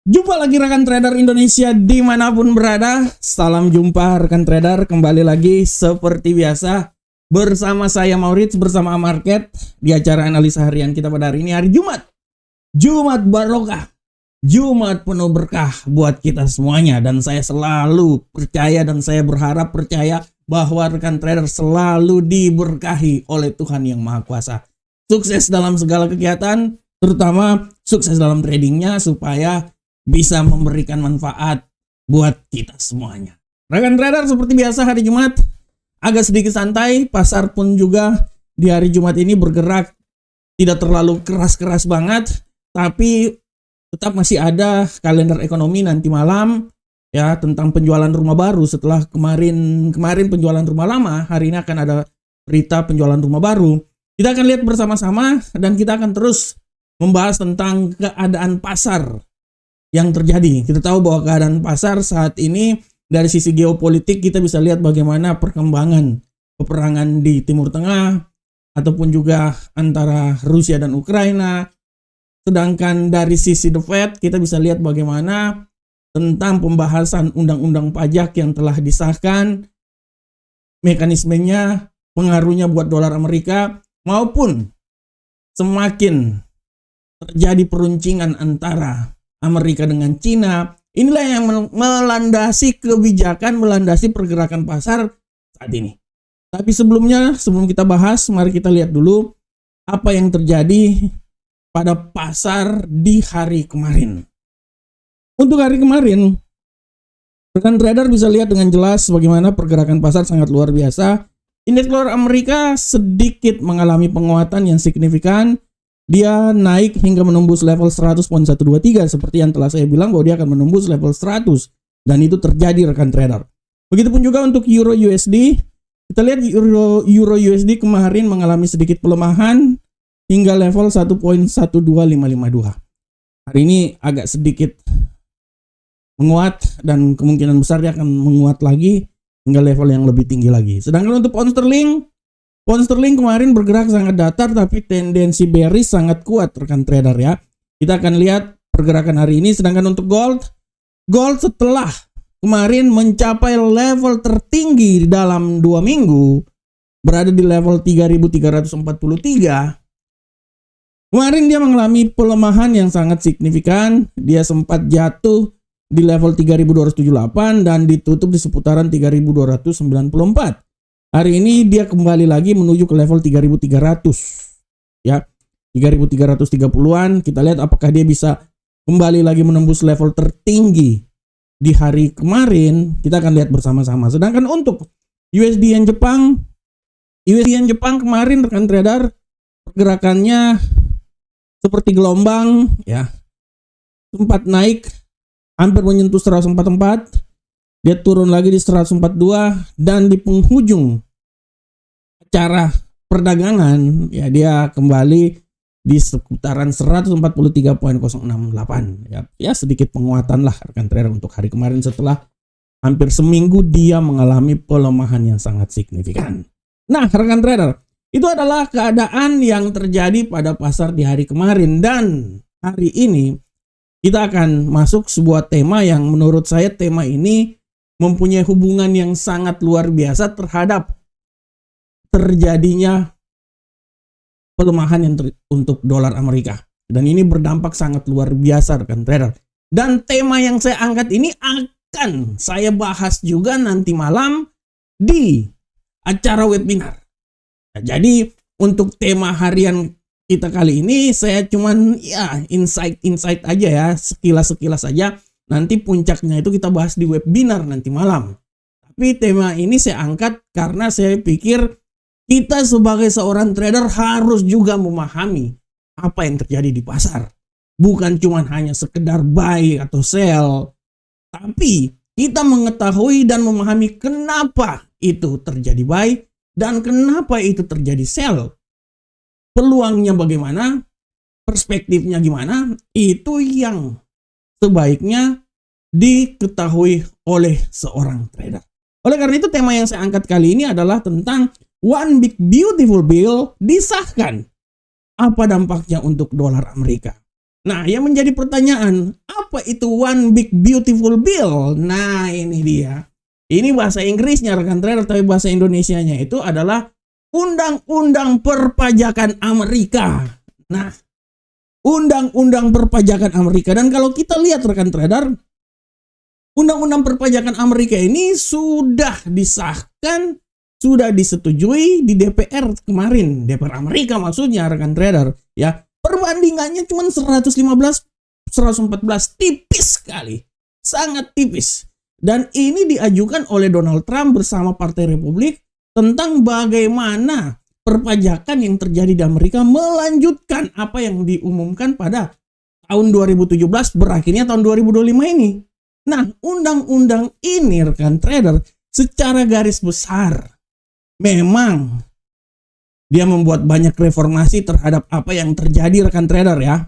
Jumpa lagi rekan trader Indonesia dimanapun berada. Salam jumpa rekan trader, kembali lagi seperti biasa bersama saya Maurits bersama Market di acara analisa harian kita pada hari ini, hari Jumat. Jumat barokah, Jumat penuh berkah buat kita semuanya, dan saya selalu percaya dan saya berharap percaya bahwa rekan trader selalu diberkahi oleh Tuhan Yang Maha Kuasa. Sukses dalam segala kegiatan, terutama sukses dalam tradingnya supaya bisa memberikan manfaat buat kita semuanya. Rekan trader, seperti biasa hari Jumat agak sedikit santai, pasar pun juga di hari Jumat ini bergerak tidak terlalu keras-keras banget, tapi tetap masih ada kalender ekonomi nanti malam ya, tentang penjualan rumah baru. Setelah kemarin penjualan rumah lama, hari ini akan ada berita penjualan rumah baru. Kita akan lihat bersama-sama dan kita akan terus membahas tentang keadaan pasar yang terjadi. Kita tahu bahwa keadaan pasar saat ini dari sisi geopolitik kita bisa lihat bagaimana perkembangan peperangan di Timur Tengah ataupun juga antara Rusia dan Ukraina. Sedangkan dari sisi The Fed kita bisa lihat bagaimana tentang pembahasan undang-undang pajak yang telah disahkan, mekanismenya, pengaruhnya buat dolar Amerika, maupun semakin terjadi peruncingan antara Amerika dengan Cina. Inilah yang melandasi kebijakan, melandasi pergerakan pasar saat ini. Tapi sebelum kita bahas, mari kita lihat dulu apa yang terjadi pada pasar di hari kemarin. Untuk hari kemarin, rekan trader bisa lihat dengan jelas bagaimana pergerakan pasar sangat luar biasa. Indeks dolar Amerika sedikit mengalami penguatan yang signifikan. Dia naik hingga menembus level 100.123 seperti yang telah saya bilang bahwa dia akan menembus level 100, dan itu terjadi rekan trader. Begitupun juga untuk Euro USD. Kita lihat Euro USD kemarin mengalami sedikit pelemahan hingga level 1.12552. Hari ini agak sedikit menguat dan kemungkinan besar dia akan menguat lagi hingga level yang lebih tinggi lagi. Sedangkan untuk pound sterling kemarin bergerak sangat datar, tapi tendensi bearish sangat kuat rekan trader ya. Kita akan lihat pergerakan hari ini. Sedangkan untuk gold setelah kemarin mencapai level tertinggi dalam 2 minggu, berada di level 3.343. Kemarin dia mengalami pelemahan yang sangat signifikan. Dia sempat jatuh di level 3.278 dan ditutup di seputaran 3.294. Hari ini dia kembali lagi menuju ke level 3.300 ya, 3.330-an. Kita lihat apakah dia bisa kembali lagi menembus level tertinggi di hari kemarin. Kita akan lihat bersama-sama. Sedangkan untuk USD yen Jepang kemarin rekan trader pergerakannya seperti gelombang ya, sempat naik hampir menyentuh 144. Dia turun lagi di 142 dan di penghujung acara perdagangan ya dia kembali di seputaran 143.068 ya, sedikit penguatan lah rekan trader untuk hari kemarin setelah hampir seminggu dia mengalami pelemahan yang sangat signifikan. Nah, rekan trader, itu adalah keadaan yang terjadi pada pasar di hari kemarin, dan hari ini kita akan masuk sebuah tema yang menurut saya tema ini mempunyai hubungan yang sangat luar biasa terhadap terjadinya pelemahan yang untuk dolar Amerika. Dan ini berdampak sangat luar biasa rekan trader. Dan tema yang saya angkat ini akan saya bahas juga nanti malam di acara webinar. Nah, jadi untuk tema harian kita kali ini saya cuman ya insight aja ya, sekilas aja. Nanti puncaknya itu kita bahas di webinar nanti malam. Tapi tema ini saya angkat karena saya pikir kita sebagai seorang trader harus juga memahami apa yang terjadi di pasar. Bukan cuma hanya sekedar buy atau sell, tapi kita mengetahui dan memahami kenapa itu terjadi buy dan kenapa itu terjadi sell. Peluangnya bagaimana, perspektifnya gimana, itu yang sebaiknya diketahui oleh seorang trader. Oleh karena itu tema yang saya angkat kali ini adalah tentang One Big Beautiful Bill disahkan. Apa dampaknya untuk dolar Amerika? Nah, yang menjadi pertanyaan, apa itu One Big Beautiful Bill? Nah, ini dia. Ini bahasa Inggrisnya rekan trader, tapi bahasa Indonesianya itu adalah Undang-Undang Perpajakan Amerika. Nah, Undang-Undang Perpajakan Amerika. Dan kalau kita lihat rekan trader, Undang-Undang Perpajakan Amerika ini sudah disahkan, sudah disetujui di DPR kemarin. DPR Amerika maksudnya rekan trader. Ya, perbandingannya cuma 114, tipis sekali. Sangat tipis. Dan ini diajukan oleh Donald Trump bersama Partai Republik tentang bagaimana perpajakan yang terjadi di Amerika melanjutkan apa yang diumumkan pada tahun 2017 berakhirnya tahun 2025 ini. Nah, undang-undang ini rekan trader secara garis besar memang dia membuat banyak reformasi terhadap apa yang terjadi rekan trader ya.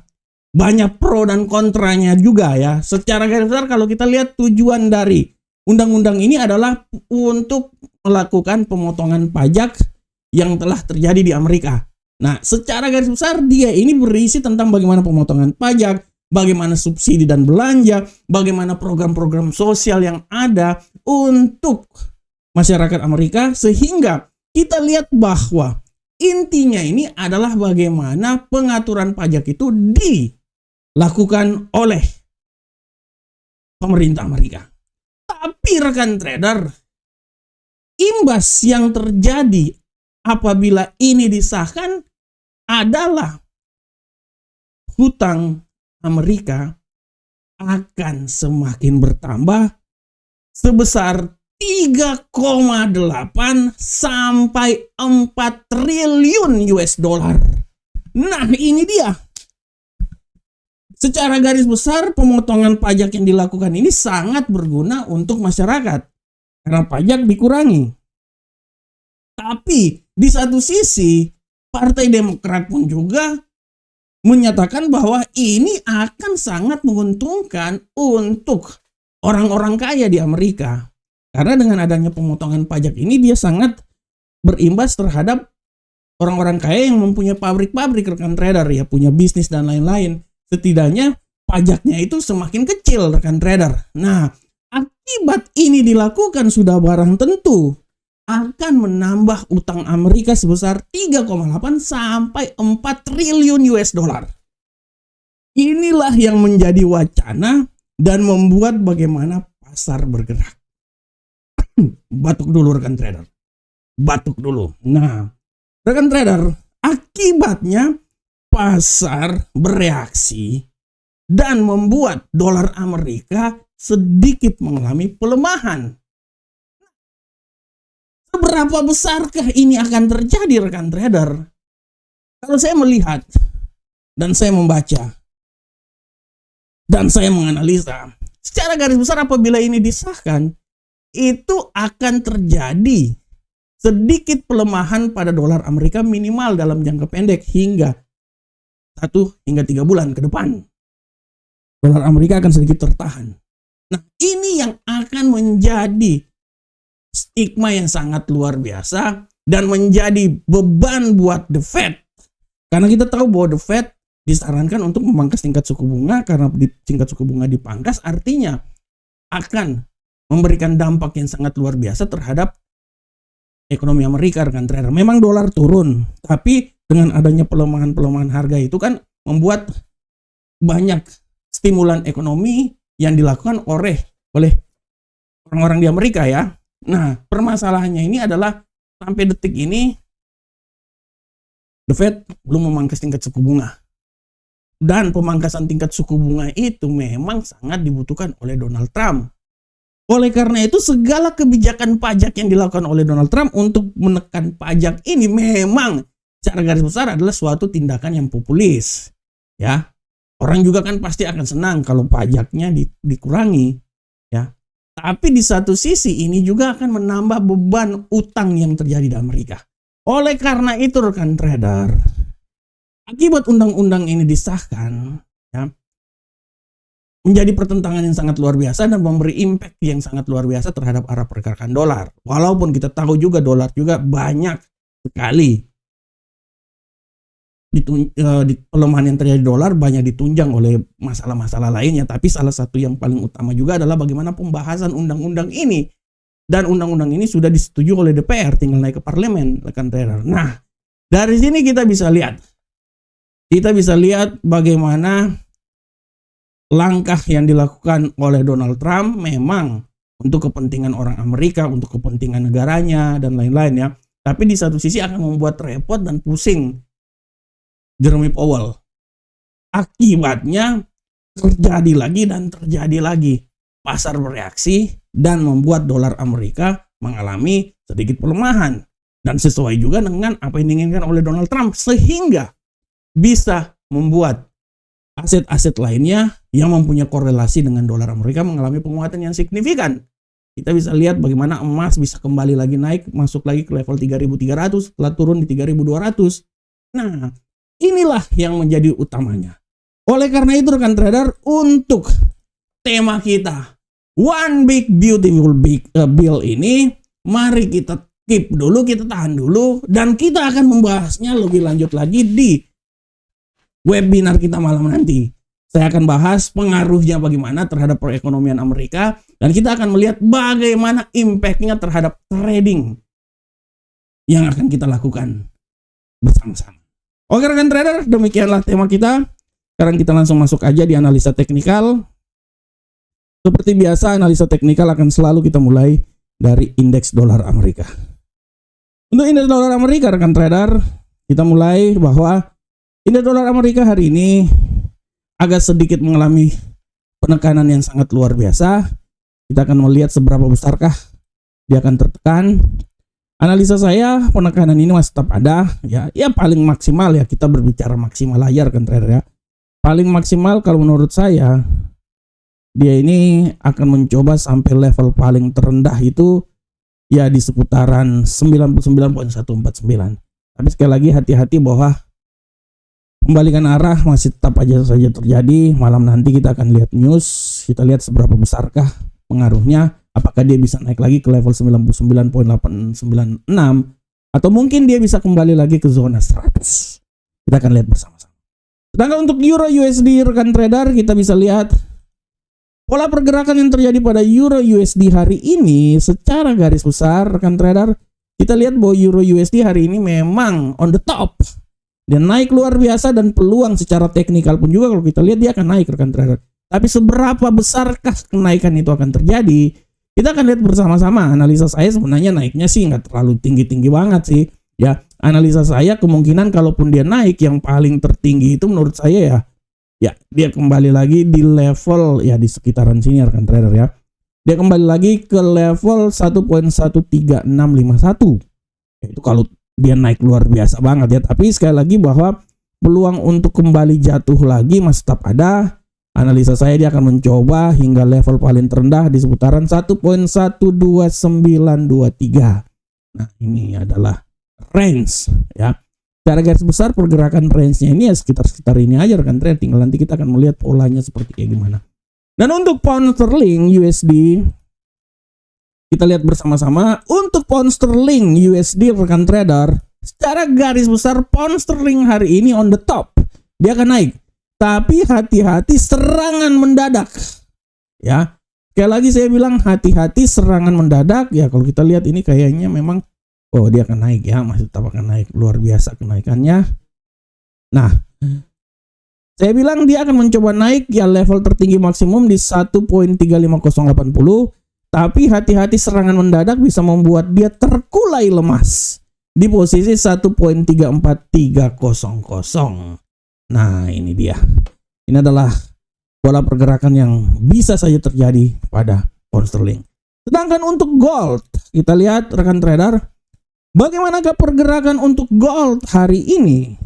Banyak pro dan kontranya juga ya. Secara garis besar kalau kita lihat tujuan dari undang-undang ini adalah untuk melakukan pemotongan pajak yang telah terjadi di Amerika. Nah, secara garis besar dia ini berisi tentang bagaimana pemotongan pajak, bagaimana subsidi dan belanja, bagaimana program-program sosial yang ada untuk masyarakat Amerika, sehingga kita lihat bahwa intinya ini adalah bagaimana pengaturan pajak itu dilakukan oleh pemerintah Amerika. Tapi rekan trader, imbas yang terjadi apabila ini disahkan adalah hutang Amerika akan semakin bertambah sebesar 3,8 sampai 4 triliun US dollar. Nah, ini dia. Secara garis besar, pemotongan pajak yang dilakukan ini sangat berguna untuk masyarakat karena pajak dikurangi. Tapi di satu sisi, Partai Demokrat pun juga menyatakan bahwa ini akan sangat menguntungkan untuk orang-orang kaya di Amerika. Karena dengan adanya pemotongan pajak ini dia sangat berimbas terhadap orang-orang kaya yang mempunyai pabrik-pabrik rekan trader ya, punya bisnis dan lain-lain. Setidaknya pajaknya itu semakin kecil rekan trader. Nah, akibat ini dilakukan sudah barang tentu akan menambah utang Amerika sebesar 3,8 sampai 4 triliun US dollar. Inilah yang menjadi wacana dan membuat bagaimana pasar bergerak. Batuk dulu rekan trader. Batuk dulu. Nah, rekan trader, akibatnya pasar bereaksi dan membuat dolar Amerika sedikit mengalami pelemahan. Seberapa besarkah ini akan terjadi rekan trader? Kalau saya melihat dan saya membaca dan saya menganalisa, secara garis besar apabila ini disahkan, itu akan terjadi sedikit pelemahan pada dolar Amerika minimal dalam jangka pendek hingga 1 hingga 3 bulan ke depan. Dolar Amerika akan sedikit tertahan. Nah, ini yang akan menjadi stigma yang sangat luar biasa dan menjadi beban buat The Fed. Karena kita tahu bahwa The Fed disarankan untuk memangkas tingkat suku bunga, karena tingkat suku bunga dipangkas artinya akan memberikan dampak yang sangat luar biasa terhadap ekonomi Amerika rekan trader. Memang dolar turun, tapi dengan adanya pelemahan harga itu kan membuat banyak stimulan ekonomi yang dilakukan oleh orang-orang di Amerika ya. Nah, permasalahannya ini adalah sampai detik ini The Fed belum memangkas tingkat suku bunga. Dan pemangkasan tingkat suku bunga itu memang sangat dibutuhkan oleh Donald Trump. Oleh karena itu segala kebijakan pajak yang dilakukan oleh Donald Trump untuk menekan pajak ini memang secara garis besar adalah suatu tindakan yang populis. Ya, orang juga kan pasti akan senang kalau pajaknya dikurangi. Ya, tapi di satu sisi ini juga akan menambah beban utang yang terjadi di Amerika. Oleh karena itu rekan trader, akibat undang-undang ini disahkan, ya, menjadi pertentangan yang sangat luar biasa dan memberi impact yang sangat luar biasa terhadap arah pergerakan dolar. Walaupun kita tahu juga dolar juga banyak sekali di pelemahan yang terjadi dolar banyak ditunjang oleh masalah-masalah lainnya, tapi salah satu yang paling utama juga adalah bagaimana pembahasan undang-undang ini, dan undang-undang ini sudah disetujui oleh DPR, tinggal naik ke parlemen, rekan trader. Nah, dari sini kita bisa lihat bagaimana langkah yang dilakukan oleh Donald Trump memang untuk kepentingan orang Amerika, untuk kepentingan negaranya dan lain-lain ya. Tapi di satu sisi akan membuat repot dan pusing Jerome Powell. Akibatnya terjadi lagi dan terjadi lagi. Pasar bereaksi dan membuat dolar Amerika mengalami sedikit pelemahan. Dan sesuai juga dengan apa yang diinginkan oleh Donald Trump. Sehingga bisa membuat aset-aset lainnya yang mempunyai korelasi dengan dolar Amerika mengalami penguatan yang signifikan. Kita bisa lihat bagaimana emas bisa kembali lagi naik, masuk lagi ke level 3.300, setelah turun di 3.200. Nah, inilah yang menjadi utamanya. Oleh karena itu rekan trader, untuk tema kita One Big Beautiful Bill ini, mari kita keep dulu, kita tahan dulu, dan kita akan membahasnya lebih lanjut lagi di webinar kita malam nanti. Saya akan bahas pengaruhnya bagaimana terhadap perekonomian Amerika, dan kita akan melihat bagaimana impact-nya terhadap trading yang akan kita lakukan bersama-sama. Oke rekan trader, demikianlah tema kita. Sekarang kita langsung masuk aja di analisa teknikal. Seperti biasa, analisa teknikal akan selalu kita mulai dari indeks dolar Amerika. Untuk indeks dolar Amerika rekan trader, kita mulai bahwa indeks dolar Amerika hari ini agak sedikit mengalami penekanan yang sangat luar biasa. Kita akan melihat seberapa besarkah dia akan tertekan. Analisa saya, penekanan ini masih tetap ada. Ya paling maksimal ya, kita berbicara maksimal layar kan trader ya. Paling maksimal kalau menurut saya, dia ini akan mencoba sampai level paling terendah itu ya di seputaran 99.149. Tapi sekali lagi hati-hati bahwa pembalikan arah masih tetap aja saja terjadi. Malam nanti kita akan lihat news, kita lihat seberapa besarkah pengaruhnya, apakah dia bisa naik lagi ke level 99.896 atau mungkin dia bisa kembali lagi ke zona 100. Kita akan lihat bersama-sama. Sedangkan untuk Euro USD rekan trader, kita bisa lihat pola pergerakan yang terjadi pada Euro USD hari ini secara garis besar rekan trader. Kita lihat bahwa Euro USD hari ini memang on the top. Dia naik luar biasa, dan peluang secara teknikal pun juga kalau kita lihat dia akan naik rekan trader. Tapi seberapa besarkah kenaikan itu akan terjadi? Kita akan lihat bersama-sama. Analisa saya sebenarnya naiknya sih nggak terlalu tinggi-tinggi banget sih. Ya, analisa saya kemungkinan kalaupun dia naik yang paling tertinggi itu menurut saya ya dia kembali lagi di level ya di sekitaran sini rekan trader ya. Dia kembali lagi ke level 1.13651. Itu kalau dia naik luar biasa banget ya. Tapi sekali lagi bahwa peluang untuk kembali jatuh lagi masih tetap ada. Analisa saya dia akan mencoba hingga level paling terendah di seputaran 1.12923. Nah, ini adalah range ya. Secara garis besar pergerakan range-nya ini ya sekitar ini aja rekan trader. Tinggal nanti kita akan melihat polanya seperti kayak gimana. Dan untuk pound sterling USD, kita lihat bersama-sama. Untuk pound sterling USD rekan trader, secara garis besar pound sterling hari ini on the top. Dia akan naik. Tapi hati-hati serangan mendadak. Ya. Sekali lagi saya bilang hati-hati serangan mendadak. Ya kalau kita lihat ini kayaknya memang dia akan naik ya, masih tetap akan naik, luar biasa kenaikannya. Nah, saya bilang dia akan mencoba naik ya level tertinggi maksimum di 1.35080. Tapi hati-hati serangan mendadak bisa membuat dia terkulai lemas di posisi 1.34300. Nah, ini dia. Ini adalah pola pergerakan yang bisa saja terjadi pada pound sterling. Sedangkan untuk gold, kita lihat rekan trader, bagaimanakah pergerakan untuk gold hari ini?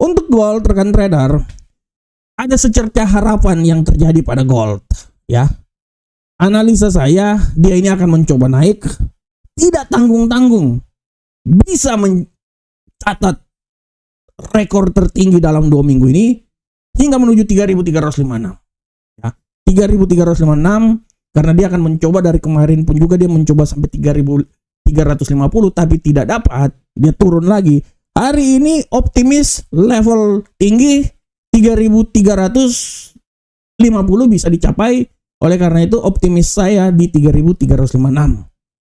Untuk gold rekan trader, ada secercah harapan yang terjadi pada gold, ya. Analisa saya, dia ini akan mencoba naik, tidak tanggung-tanggung, bisa mencatat rekor tertinggi dalam 2 minggu ini hingga menuju 3.356. Ya, 3.356 karena dia akan mencoba dari kemarin pun juga dia mencoba sampai 3.350 tapi tidak dapat, dia turun lagi. Hari ini optimis level tinggi 3.350 bisa dicapai. Oleh karena itu optimis saya di 3.356.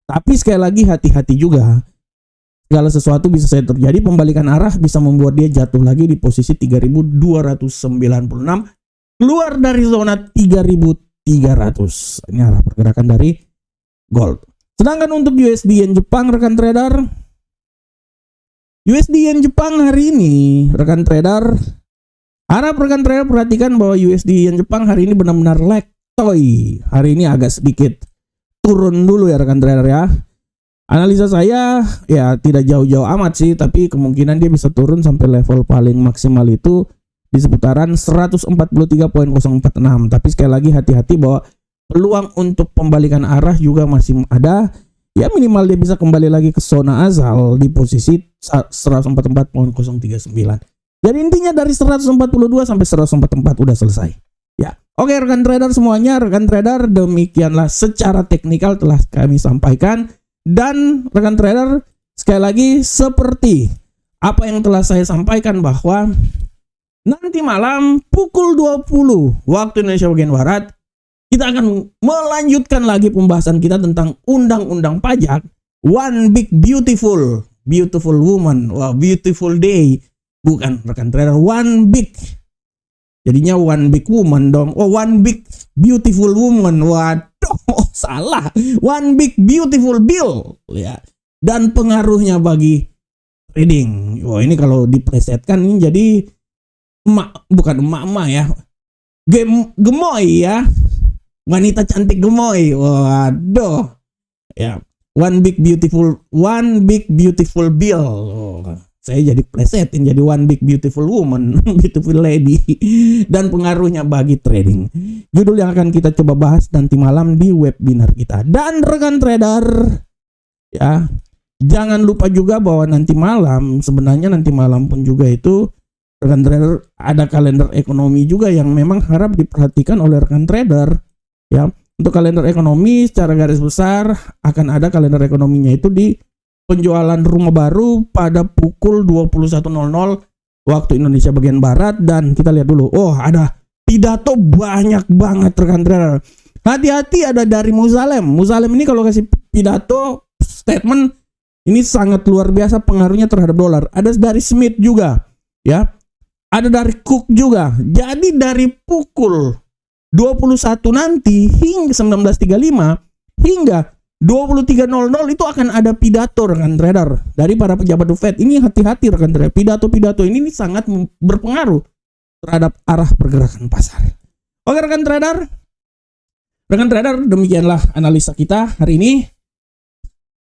Tapi sekali lagi hati-hati juga. Segala sesuatu bisa saja terjadi. Pembalikan arah bisa membuat dia jatuh lagi di posisi 3.296. Keluar dari zona 3.300. Ini arah pergerakan dari gold. Sedangkan untuk USD Yen Jepang, rekan trader, USD Yen Jepang hari ini, rekan trader, harap rekan trader perhatikan bahwa USD Yen Jepang hari ini benar-benar lektoy. Hari ini agak sedikit turun dulu ya rekan trader ya. Analisa saya ya tidak jauh-jauh amat sih, tapi kemungkinan dia bisa turun sampai level paling maksimal itu di seputaran 143.046. Tapi sekali lagi hati-hati bahwa peluang untuk pembalikan arah juga masih ada. Ya minimal dia bisa kembali lagi ke zona asal di posisi 144.039. Jadi intinya dari 142 sampai 144 udah selesai. Ya, oke rekan trader semuanya, rekan trader demikianlah secara teknikal telah kami sampaikan. Dan rekan trader sekali lagi seperti apa yang telah saya sampaikan bahwa nanti malam pukul 20 waktu Indonesia bagian Barat kita akan melanjutkan lagi pembahasan kita tentang undang-undang pajak. One big beautiful woman. Wow, beautiful day. Bukan rekan trader, one big. Jadinya one big woman dong. Oh, one big beautiful woman. Waduh, salah. One big beautiful bill. Ya. Dan pengaruhnya bagi trading. Wah, ini kalau diplesetkan ini jadi bukan emak-emak ya. Gemoy ya. Wanita cantik gemoy. Waduh. Ya, one big beautiful bill. Oh, saya jadi plesetin jadi one big beautiful woman, beautiful lady. Dan pengaruhnya bagi trading. Judul yang akan kita coba bahas nanti malam di webinar kita. Dan rekan trader, ya, jangan lupa juga bahwa nanti malam pun juga itu rekan trader ada kalender ekonomi juga yang memang harap diperhatikan oleh rekan trader. Ya, untuk kalender ekonomi secara garis besar akan ada kalender ekonominya itu di penjualan rumah baru pada pukul 21.00 waktu Indonesia bagian Barat. Dan kita lihat dulu, oh ada pidato banyak banget rekan trader. Hati-hati ada dari Musalem ini kalau kasih pidato statement ini sangat luar biasa pengaruhnya terhadap dolar. Ada dari Smith juga ya, ada dari Cook juga. Jadi dari pukul 21 nanti hingga 19.35 hingga 23.00 itu akan ada pidato rekan trader dari para pejabat The Fed. Ini hati-hati rekan trader. Pidato-pidato ini sangat berpengaruh terhadap arah pergerakan pasar. Oke rekan trader. Rekan trader, demikianlah analisa kita hari ini.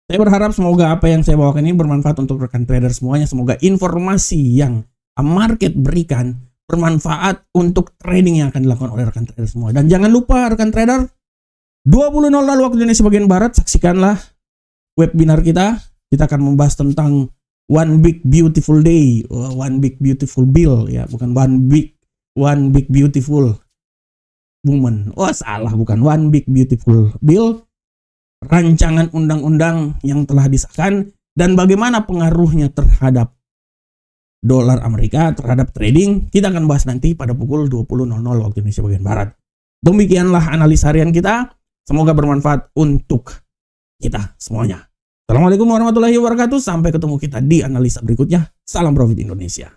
Saya berharap semoga apa yang saya bawakan ini bermanfaat untuk rekan trader semuanya. Semoga informasi yang market berikan bermanfaat untuk trading yang akan dilakukan oleh rekan trader semua. Dan jangan lupa rekan trader, 20.00 waktu Indonesia bagian Barat, saksikanlah webinar kita. Kita akan membahas tentang one big beautiful day, one big beautiful bill ya, bukan one big beautiful woman. Oh salah, bukan one big beautiful bill. Rancangan undang-undang yang telah disahkan dan bagaimana pengaruhnya terhadap dolar Amerika terhadap trading. Kita akan bahas nanti pada pukul 20.00 waktu Indonesia bagian Barat. Demikianlah analisa harian kita. Semoga bermanfaat untuk kita semuanya. Assalamualaikum warahmatullahi wabarakatuh. Sampai ketemu kita di analisa berikutnya. Salam profit Indonesia.